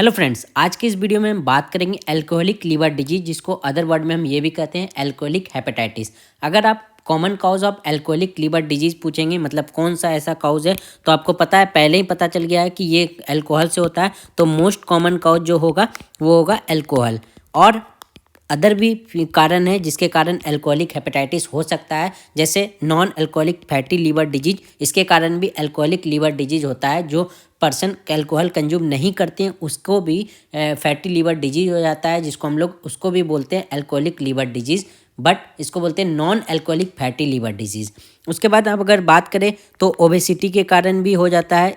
Hello friends, आज की इस वीडियो में हम बात करेंगे अल्कोहलिक लिवर डिजीज, जिसको अदर वर्ड में हम ये भी कहते हैं अल्कोहलिक हेपेटाइटिस। अगर आप common cause of alcoholic liver disease पूछेंगे, मतलब कौन सा ऐसा काउज है, तो आपको पता है, पहले ही पता चल गया है कि ये अल्कोहल से होता है। तो मोस्ट कॉमन काउज जो होगा वो होगा अल्कोहल। और अदर भी कारण है जिसके कारण अल्कोहलिक हेपेटाइटिस हो सकता है, जैसे non alcoholic fatty liver disease. इसके कारण भी अल्कोहलिक लिवर डिजीज होता है। जो पर्सन अल्कोहल कंज्यूम नहीं करते हैं उसको भी फैटी लिवर डिजीज हो जाता है, जिसको हम लोग उसको भी बोलते हैं अल्कोहलिक लिवर डिजीज, बट इसको बोलते हैं non alcoholic fatty liver disease. उसके बाद अब अगर बात करें तो ओबेसिटी के कारण भी हो जाता है।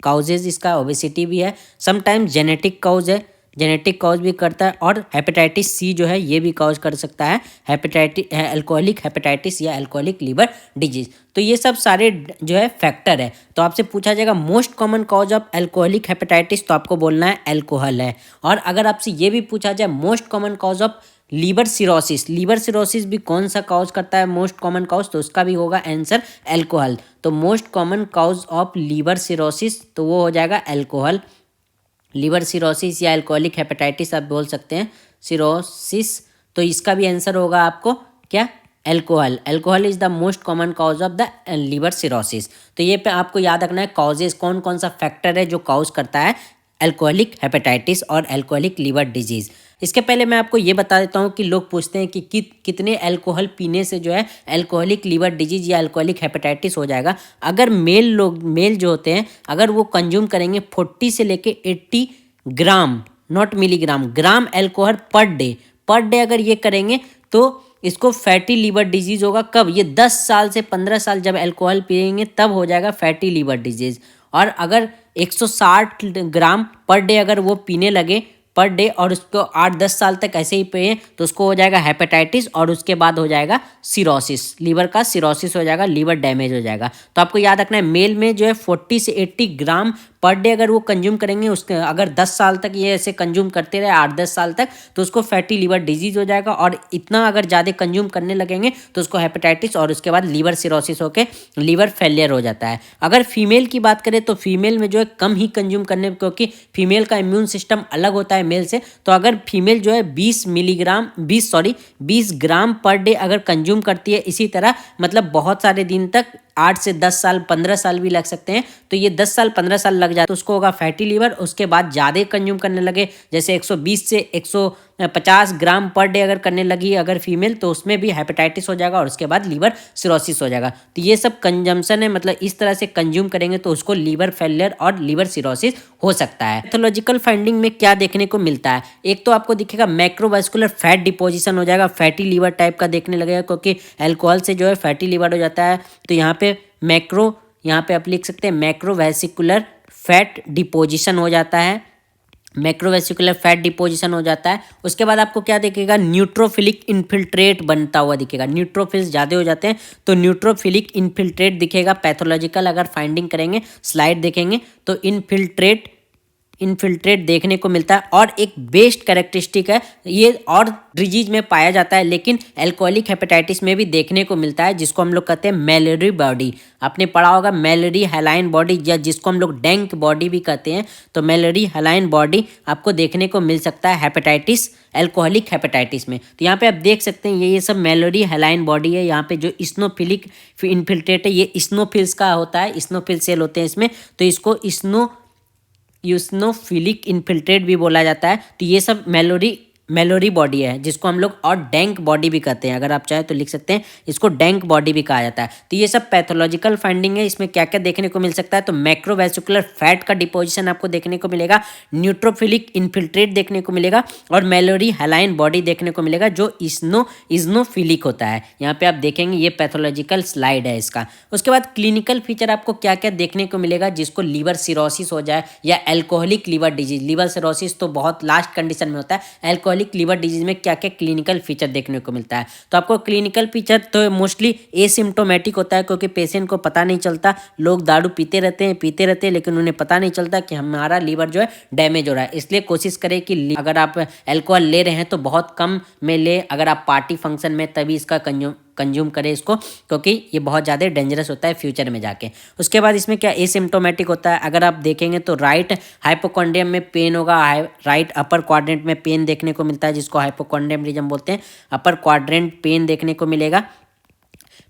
काउजेज इसका ओबेसिटी भी है, समटाइम्स जेनेटिक काउज है, जेनेटिक कॉज भी करता है। और हेपेटाइटिस सी जो है ये भी कॉज कर सकता है हेपेटाइटिस, अल्कोहलिक हेपेटाइटिस या अल्कोहलिक लिवर डिजीज। तो ये सब सारे जो है फैक्टर है। तो आपसे पूछा जाएगा most common cause of alcoholic hepatitis, तो आपको बोलना है अल्कोहल है। और अगर आपसे ये भी पूछा जाए most common cause of liver cirrhosis, liver cirrhosis भी कौन सा कॉज करता है मोस्ट कॉमन कॉज, तो उसका भी होगा आंसर अल्कोहल। तो most common cause of liver cirrhosis तो वो हो जाएगा अल्कोहल। लिवर सिरोसिस या अल्कोहलिक हेपेटाइटिस आप बोल सकते हैं, सिरोसिस, तो इसका भी आंसर होगा आपको क्या, alcohol. Alcohol is the most common cause of the liver cirrhosis. तो ये पे आपको याद रखना है कॉजेज, कौन कौन सा फैक्टर है जो कॉज करता है अल्कोहलिक हेपेटाइटिस और अल्कोहलिक लिवर डिजीज। इसके पहले मैं आपको ये बता देता हूँ कि लोग पूछते हैं कि कितने अल्कोहल पीने से जो है अल्कोहलिक लिवर डिजीज या अल्कोहलिक हेपेटाइटिस हो जाएगा। अगर मेल जो होते हैं, अगर वो कंज्यूम करेंगे 40 से लेके 80 ग्राम, not milligram, gram alcohol per day अगर ये करेंगे तो इसको फैटी लिवर डिजीज होगा। कब? ये 10 साल से 15 साल जब अल्कोहल पिएंगे तब हो जाएगा फैटी लिवर डिजीज। और अगर 160 ग्राम पर डे अगर वो पीने लगे पर डे और उसको 8-10 साल तक ऐसे ही पिए तो उसको हो जाएगा हेपेटाइटिस, और उसके बाद हो जाएगा सिरोसिस, लीवर का सिरोसिस हो जाएगा, लीवर डैमेज हो जाएगा। तो आपको याद रखना है मेल में जो है 40 से 80 ग्राम पर डे अगर वो कंज्यूम करेंगे, उसके अगर 10 साल तक ये ऐसे कंज्यूम करते रहे 8-10 साल तक, तो उसको फैटी लिवर डिजीज हो जाएगा। और इतना अगर ज़्यादा कंज्यूम करने लगेंगे तो उसको हेपेटाइटिस और उसके बाद लीवर सिरोसिस होकर लीवर फेलियर हो जाता है। अगर फीमेल की बात करें तो फीमेल में जो है कम ही कंज्यूम करने, क्योंकि फीमेल का इम्यून सिस्टम अलग होता है मेल से। तो अगर फीमेल जो है 20 ग्राम पर डे अगर कंज्यूम करती है इसी तरह, मतलब बहुत सारे दिन तक, 8 से 10 साल 15 साल भी लग सकते हैं, तो ये 10 साल 15 साल लग जाए तो उसको होगा फैटी लीवर। उसके बाद ज़्यादा कंज्यूम करने लगे, जैसे 120 से 150 ग्राम पर डे अगर करने लगी अगर फीमेल, तो उसमें भी हेपेटाइटिस हो जाएगा और उसके बाद लीवर सिरोसिस हो जाएगा। तो ये सब कंजम्पशन है, मतलब इस तरह से कंज्यूम करेंगे तो उसको लीवर फेलियर और लीवर सिरोसिस हो सकता है। पैथोलॉजिकल फाइंडिंग में क्या देखने को मिलता है, एक तो आपको दिखेगा मैक्रोवास्कुलर फैट डिपोजिशन हो जाएगा, फैटी लीवर टाइप का देखने लगेगा, क्योंकि अल्कोहल से जो है फैटी लीवर हो जाता है। तो यहाँ पे यहाँ पे आप लिख सकते हैं मैक्रोवेसिकुलर फैट डिपोजिशन हो जाता है, मैक्रोवेसिकुलर फैट डिपोजिशन हो जाता है। उसके बाद आपको क्या दिखेगा, न्यूट्रोफिलिक इन्फिल्ट्रेट बनता हुआ दिखेगा, न्यूट्रोफिल्स ज़्यादा हो जाते हैं तो न्यूट्रोफिलिक इन्फिल्ट्रेट दिखेगा। पैथोलॉजिकल अगर फाइंडिंग करेंगे, स्लाइड देखेंगे तो इन्फिल्ट्रेट देखने को मिलता है। और एक बेस्ट कैरेक्टरिस्टिक है ये, और डिजीज में पाया जाता है लेकिन अल्कोहलिक हेपेटाइटिस में भी देखने को मिलता है, जिसको हम लोग कहते हैं मैलेरी बॉडी। आपने पढ़ा होगा मैलेरी हैलाइन बॉडी, या जिसको हम लोग डेंक बॉडी भी कहते हैं। तो मैलेरी हैलाइन बॉडी आपको देखने को मिल सकता है हेपेटाइटिस, अल्कोहलिक हेपेटाइटिस में। तो यहाँ पे आप देख सकते हैं ये सब मैलेरी हैलाइन बॉडी है। यहाँ पे जो इस्नोफिलिक इन्फिल्ट्रेट है ये इस्नोफिल्स का होता है, इस्नोफिल सेल होते हैं इसमें, तो इसको यूस्नोफिलिक इन्फिल्ट्रेट भी बोला जाता है। तो ये सब मेलोरी बॉडी है, जिसको हम लोग और डैंक बॉडी भी कहते हैं। अगर आप चाहें तो लिख सकते हैं इसको डैंक बॉडी भी कहा जाता है। तो ये सब पैथोलॉजिकल फाइंडिंग है। इसमें क्या क्या देखने को मिल सकता है, तो मैक्रोवेसिकुलर फैट का डिपोजिशन आपको देखने को मिलेगा, न्यूट्रोफिलिक इन्फिल्ट्रेट देखने को मिलेगा, और मेलोरी हैलाइन बॉडी देखने को मिलेगा जो इज्नोफिलिक होता है। यहाँ पे आप देखेंगे ये पैथोलॉजिकल स्लाइड है इसका। उसके बाद क्लिनिकल फीचर आपको क्या क्या देखने को मिलेगा, जिसको लीवर सिरोसिस हो जाए या alcoholic liver disease. Liver cirrhosis तो बहुत लास्ट कंडीशन में होता है, अल्कोहलिक लिवर डिजीज में क्या क्या क्लिनिकल फीचर देखने को मिलता है। तो आपको क्लिनिकल फीचर तो मोस्टली एसिम्प्टोमेटिक होता है, क्योंकि पेशेंट को पता नहीं चलता। लोग दारू पीते रहते हैं लेकिन उन्हें पता नहीं चलता कि हमारा लीवर जो है डैमेज हो रहा है। इसलिए कोशिश करें कि अगर आप अल्कोहल ले रहे हैं तो बहुत कम में ले, अगर आप पार्टी फंक्शन में तभी इसका कंज्यूम करें इसको, क्योंकि ये बहुत ज़्यादा डेंजरस होता है फ्यूचर में जाके। उसके बाद इसमें क्या एसिम्प्टोमेटिक होता है, अगर आप देखेंगे तो राइट हाइपोकॉन्ड्रियम में पेन होगा, राइट अपर क्वाड्रेंट में पेन देखने को मिलता है जिसको हाइपोकॉन्ड्रियम बोलते हैं, अपर क्वाड्रेंट पेन देखने को मिलेगा,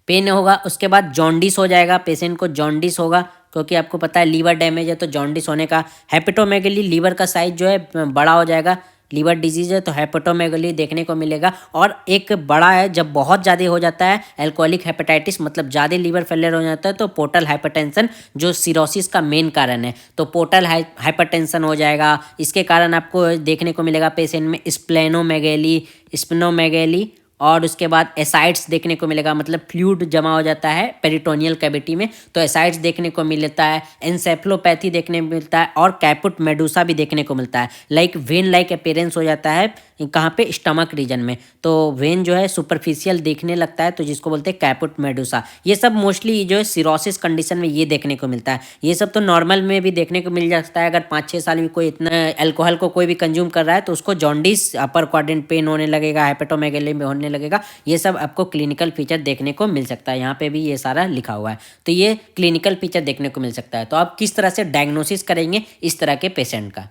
पेन होगा। उसके बाद जॉन्डिस हो जाएगा, पेशेंट को जॉन्डिस होगा, क्योंकि आपको पता है लीवर डैमेज है तो जॉन्डिस होने का। हेपेटोमेगली, लीवर का साइज जो है बड़ा हो जाएगा, लीवर डिजीज है तो हेपेटोमेगली देखने को मिलेगा। और एक बड़ा है, जब बहुत ज़्यादा हो जाता है एल्कोहलिक हेपेटाइटिस, मतलब ज़्यादा लीवर फेलियर हो जाता है, तो पोर्टल हाइपरटेंशन जो सिरोसिस का मेन कारण है, तो पोर्टल हाइपरटेंशन हो जाएगा। इसके कारण आपको देखने को मिलेगा पेशेंट में स्प्लेनोमेगेली और उसके बाद एसाइड्स देखने को मिलेगा, मतलब फ्लूइड जमा हो जाता है पेरिटोनियल कैविटी में, तो एसाइड्स देखने को मिलता है, एंसेफलोपैथी देखने को मिलता है और कैपुट मेडुसा भी देखने को मिलता है। लाइक वेन लाइक अपीयरेंस हो जाता है कहाँ पे, स्टमक रीजन में, तो वेन जो है सुपरफिशियल देखने लगता है, तो जिसको बोलते हैं कैपुट मेडुसा। ये सब मोस्टली जो है सिरोसिस कंडीशन में ये देखने को मिलता है। ये सब तो नॉर्मल में भी देखने को मिल जाता है, अगर 5-6 साल भी कोई इतना अल्कोहल को कोई भी कंज्यूम कर रहा है तो उसको जॉन्डिस, अपर क्वाड्रेंट पेन होने लगेगा, हेपेटोमेगेली में होने लगेगा। ये सब आपको क्लिनिकल फीचर देखने को मिल सकता है, यहाँ पे भी ये सारा लिखा हुआ है, तो ये क्लिनिकल फीचर देखने को मिल सकता है। तो आप किस तरह से डायग्नोसिस करेंगे इस तरह के पेशेंट का।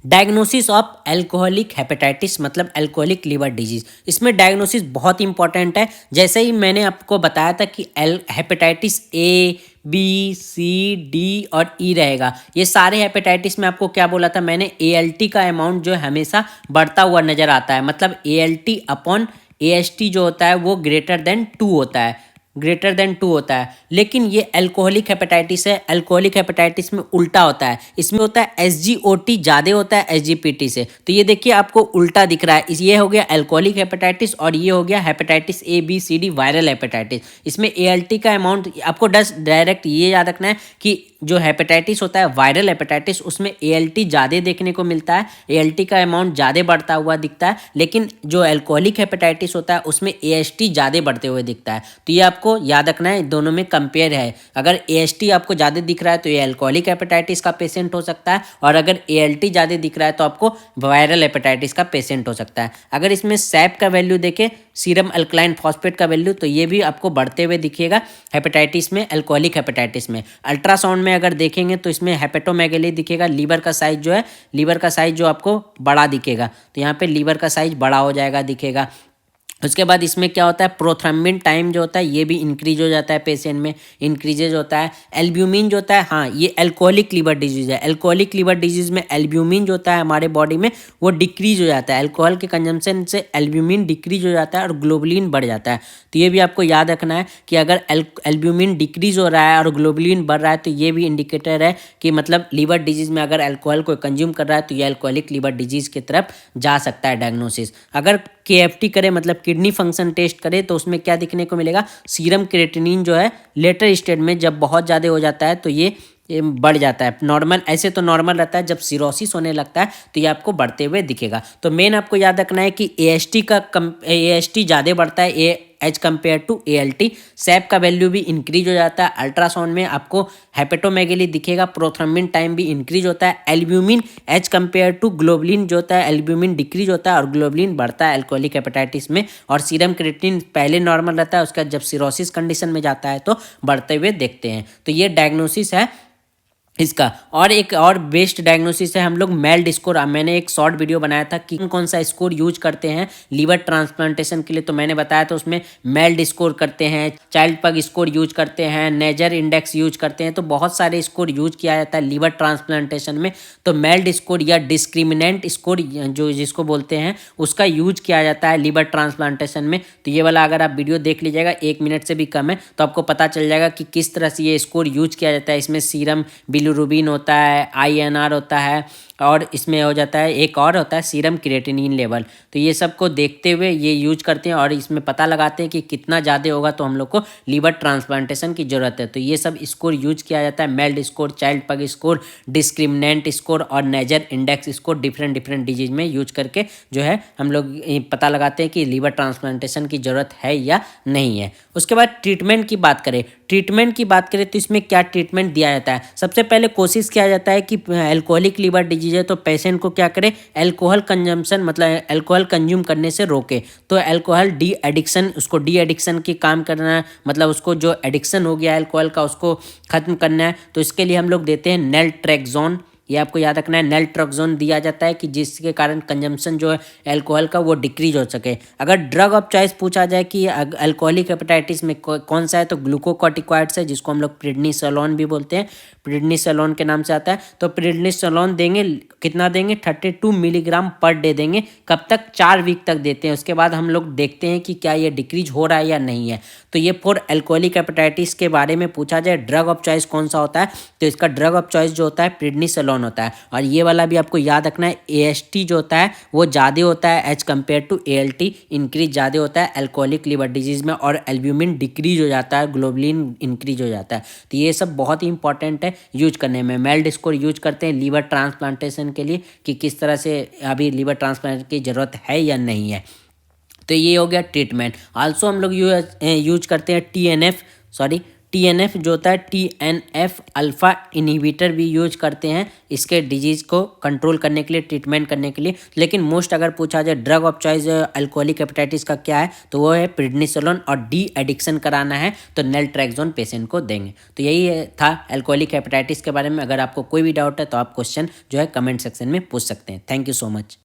डायग्नोसिस ऑफ एल्कोहलिक हेपेटाइटिस मतलब एल्कोहलिक लिवर डिजीज, इसमें डायग्नोसिस बहुत इंपॉर्टेंट है। जैसे ही मैंने आपको बताया था कि hepatitis A, B, C, D और ई रहेगा, ये सारे हेपेटाइटिस में आपको क्या बोला था मैंने, ALT का अमाउंट जो है हमेशा बढ़ता हुआ नजर आता है, मतलब ALT अपॉन AST जो होता है वो ग्रेटर देन 2 होता है, ग्रेटर देन 2 होता है। लेकिन ये अल्कोहलिक हेपेटाइटिस है, अल्कोहलिक हेपेटाइटिस में उल्टा होता है, इसमें होता है SGOT ज़्यादा होता है SGPT से। तो ये देखिए आपको उल्टा दिख रहा है, ये हो गया अल्कोहलिक हेपेटाइटिस और ये हो गया hepatitis A B C D viral hepatitis. इसमें ALT का अमाउंट आपको डायरेक्ट ये याद रखना है कि जो हेपेटाइटिस होता है वायरल हेपेटाइटिस, उसमें ALT ज़्यादा देखने को मिलता है, ALT का अमाउंट ज़्यादा बढ़ता हुआ दिखता है। लेकिन जो एल्कोहलिक हेपेटाइटिस होता है उसमें AST ज़्यादा बढ़ते हुए दिखता है। तो ये आपको याद रखना है, दोनों में कंपेयर है। अगर AST आपको ज़्यादा दिख रहा है तो ये एल्कोहलिक हेपेटाइटिस का पेशेंट हो सकता है, और अगर ALT ज़्यादा दिख रहा है तो आपको वायरल हेपेटाइटिस का पेशेंट हो सकता है। अगर इसमें सैप का वैल्यू देखें, सीरम अल्कलाइन फॉस्फेट का वैल्यू, तो ये भी आपको बढ़ते हुए दिखेगा हेपेटाइटिस में, एल्कोहलिक हेपेटाइटिस में। अल्ट्रासाउंड में अगर देखेंगे तो इसमें हेपेटोमेगेली दिखेगा, लीवर का साइज जो है, लीवर का साइज जो आपको बड़ा दिखेगा, तो यहाँ पे लीवर का साइज बड़ा हो जाएगा, दिखेगा। उसके बाद इसमें क्या होता है, प्रोथ्रम्बिन टाइम जो होता है ये भी इंक्रीज हो जाता है पेशेंट में, इंक्रीजेज होता है। एल्ब्यूमिन जो होता है, हाँ ये एल्कोहलिक लिवर डिजीज है, एल्कोहलिक लिवर डिजीज में एल्ब्यूमिन जो होता है हमारे बॉडी में वो डिक्रीज हो जाता है, अल्कोहल के कंजम्पशन से एल्ब्यूमिन डिक्रीज हो जाता है और ग्लोबुलिन बढ़ जाता है। तो ये भी आपको याद रखना है कि अगर एल्ब्यूमिन डिक्रीज हो रहा है और ग्लोबुलिन बढ़ रहा है तो ये भी इंडिकेटर है कि मतलब लिवर डिजीज में अगर अल्कोहल को कंज्यूम कर रहा है तो ये अल्कोहलिक लिवर डिजीज की तरफ जा सकता है डायग्नोसिस। अगर KFT करे मतलब किडनी फंक्शन टेस्ट करे तो उसमें क्या दिखने को मिलेगा, सीरम क्रिएटिनिन जो है लेटर स्टेज में जब बहुत ज़्यादा हो जाता है तो ये बढ़ जाता है। नॉर्मल, ऐसे तो नॉर्मल रहता है, जब सिरोसिस होने लगता है तो ये आपको बढ़ते हुए दिखेगा। तो मेन आपको याद रखना है कि AST ज़्यादा बढ़ता है as compare to ALT। SAP का वैल्यू भी इंक्रीज हो जाता है। अल्ट्रासाउंड में आपको हेपेटोमेगेली दिखेगा, प्रोथ्रम्बिन टाइम भी इंक्रीज होता है। Albumin as compare to globulin जो होता है, एल्ब्यूमिन डिक्रीज होता है और ग्लोबुलिन बढ़ता है अल्कोहलिक हेपेटाइटिस में। और सीरम क्रिएटिनिन पहले नॉर्मल रहता है, उसका जब सिरोसिस कंडीशन में जाता है तो बढ़ते हुए देखते हैं। तो ये डायग्नोसिस है इसका। और एक और बेस्ट डायग्नोसिस है, हम लोग मेल्ड स्कोर, मैंने एक शॉर्ट वीडियो बनाया था कि कौन सा स्कोर यूज करते हैं लीवर ट्रांसप्लांटेशन के लिए, तो मैंने बताया था उसमें मेल्ड स्कोर करते हैं, चाइल्ड पग स्कोर यूज करते हैं, नेजर इंडेक्स यूज करते हैं, तो बहुत सारे स्कोर यूज किया जाता है लीवर ट्रांसप्लांटेशन में। तो मेल्ड स्कोर या डिस्क्रिमिनेंट स्कोर जो जिसको बोलते हैं उसका यूज किया जाता है लीवर ट्रांसप्लांटेशन में। तो ये वाला अगर आप वीडियो देख लीजिएगा, 1 मिनट से भी कम है, तो आपको पता चल जाएगा कि किस तरह से ये स्कोर यूज किया जाता है। इसमें सीरम बिलिरुबिन होता है, INR होता है, और इसमें हो जाता है एक और होता है सीरम क्रिएटिनिन लेवल। तो ये सब को देखते हुए ये यूज करते हैं और इसमें पता लगाते हैं कि कितना ज़्यादा होगा तो हम लोग को लीवर ट्रांसप्लांटेशन की ज़रूरत है। तो ये सब स्कोर यूज किया जाता है, मेल्ड स्कोर, चाइल्ड पग स्कोर, डिस्क्रिमिनेंट स्कोर और नेजर इंडेक्स स्कोर, डिफरेंट डिजीज में यूज करके जो है हम लोग पता लगाते हैं कि लीवर ट्रांसप्लांटेशन की ज़रूरत है या नहीं है। उसके बाद ट्रीटमेंट की बात करें, तो इसमें क्या ट्रीटमेंट दिया जाता है। सबसे पहले कोशिश किया जाता है कि एल्कोहलिक लिवर डिजीज डिजीज है तो पेशेंट को क्या करे, एल्कोहल कंजम्पशन मतलब एल्कोहल कंज्यूम करने से रोके। तो एल्कोहल डी एडिक्शन, उसको डी एडिक्शन की काम करना है, मतलब उसको जो एडिक्शन हो गया एल्कोहल का उसको खत्म करना है। तो इसके लिए हम लोग देते हैं नेल्ट्रेक्सोन। ये आपको याद रखना है, नेल्ट्रोक्सोन दिया जाता है कि जिसके कारण कंजम्पशन जो है एल्कोहल का वो डिक्रीज हो सके। अगर ड्रग ऑफ चॉइस पूछा जाए कि अल्कोहलिक हेपेटाइटिस में कौन सा है, तो ग्लूकोकॉर्टिकॉइड्स है जिसको हम लोग प्रिडनिसोलोन भी बोलते हैं, प्रिडनिसोलोन के नाम से आता है। तो प्रिडनिसोलोन देंगे, कितना देंगे, 32 मिलीग्राम पर डे देंगे। कब तक, 4 वीक तक देते हैं। उसके बाद हम लोग देखते हैं कि क्या ये डिक्रीज हो रहा है या नहीं है। तो ये फॉर एल्कोहलिक हेपेटाइटिस के बारे में पूछा जाए ड्रग ऑफ चॉइस कौन सा होता है, तो इसका ड्रग ऑफ चॉइस जो होता है प्रिडनिसोलोन होता है। और ये वाला भी आपको याद रखना है, AST जो होता है वो ज़्यादा होता है as compare to ALT, increase ज़्यादा होता है एल्कोहलिक लिवर डिजीज में, और एल्ब्यूमिन डिक्रीज हो जाता है, ग्लोबुलिन इंक्रीज हो जाता है। तो ये सब बहुत ही इंपॉर्टेंट है यूज करने में। मेल्ड स्कोर यूज करते हैं लीवर ट्रांसप्लांटेशन के लिए कि किस तरह से अभी लीवर ट्रांसप्लांट की ज़रूरत है या नहीं है। तो ये हो गया ट्रीटमेंट। आल्सो हम लोग यूज करते हैं TNF जो होता है, TNF अल्फा इनहिबिटर भी यूज करते हैं इसके डिजीज़ को कंट्रोल करने के लिए, ट्रीटमेंट करने के लिए। लेकिन मोस्ट अगर पूछा जाए drug of choice alcoholic hepatitis का क्या है, तो वो है प्रिडनिसोलोन, और डी एडिक्शन कराना है तो नेल्ट्रेक्सोन पेशेंट को देंगे। तो यही था अल्कोहलिक हेपेटाइटिस के बारे में। अगर आपको कोई भी डाउट है तो आप क्वेश्चन जो है कमेंट सेक्शन में पूछ सकते हैं। Thank you so much.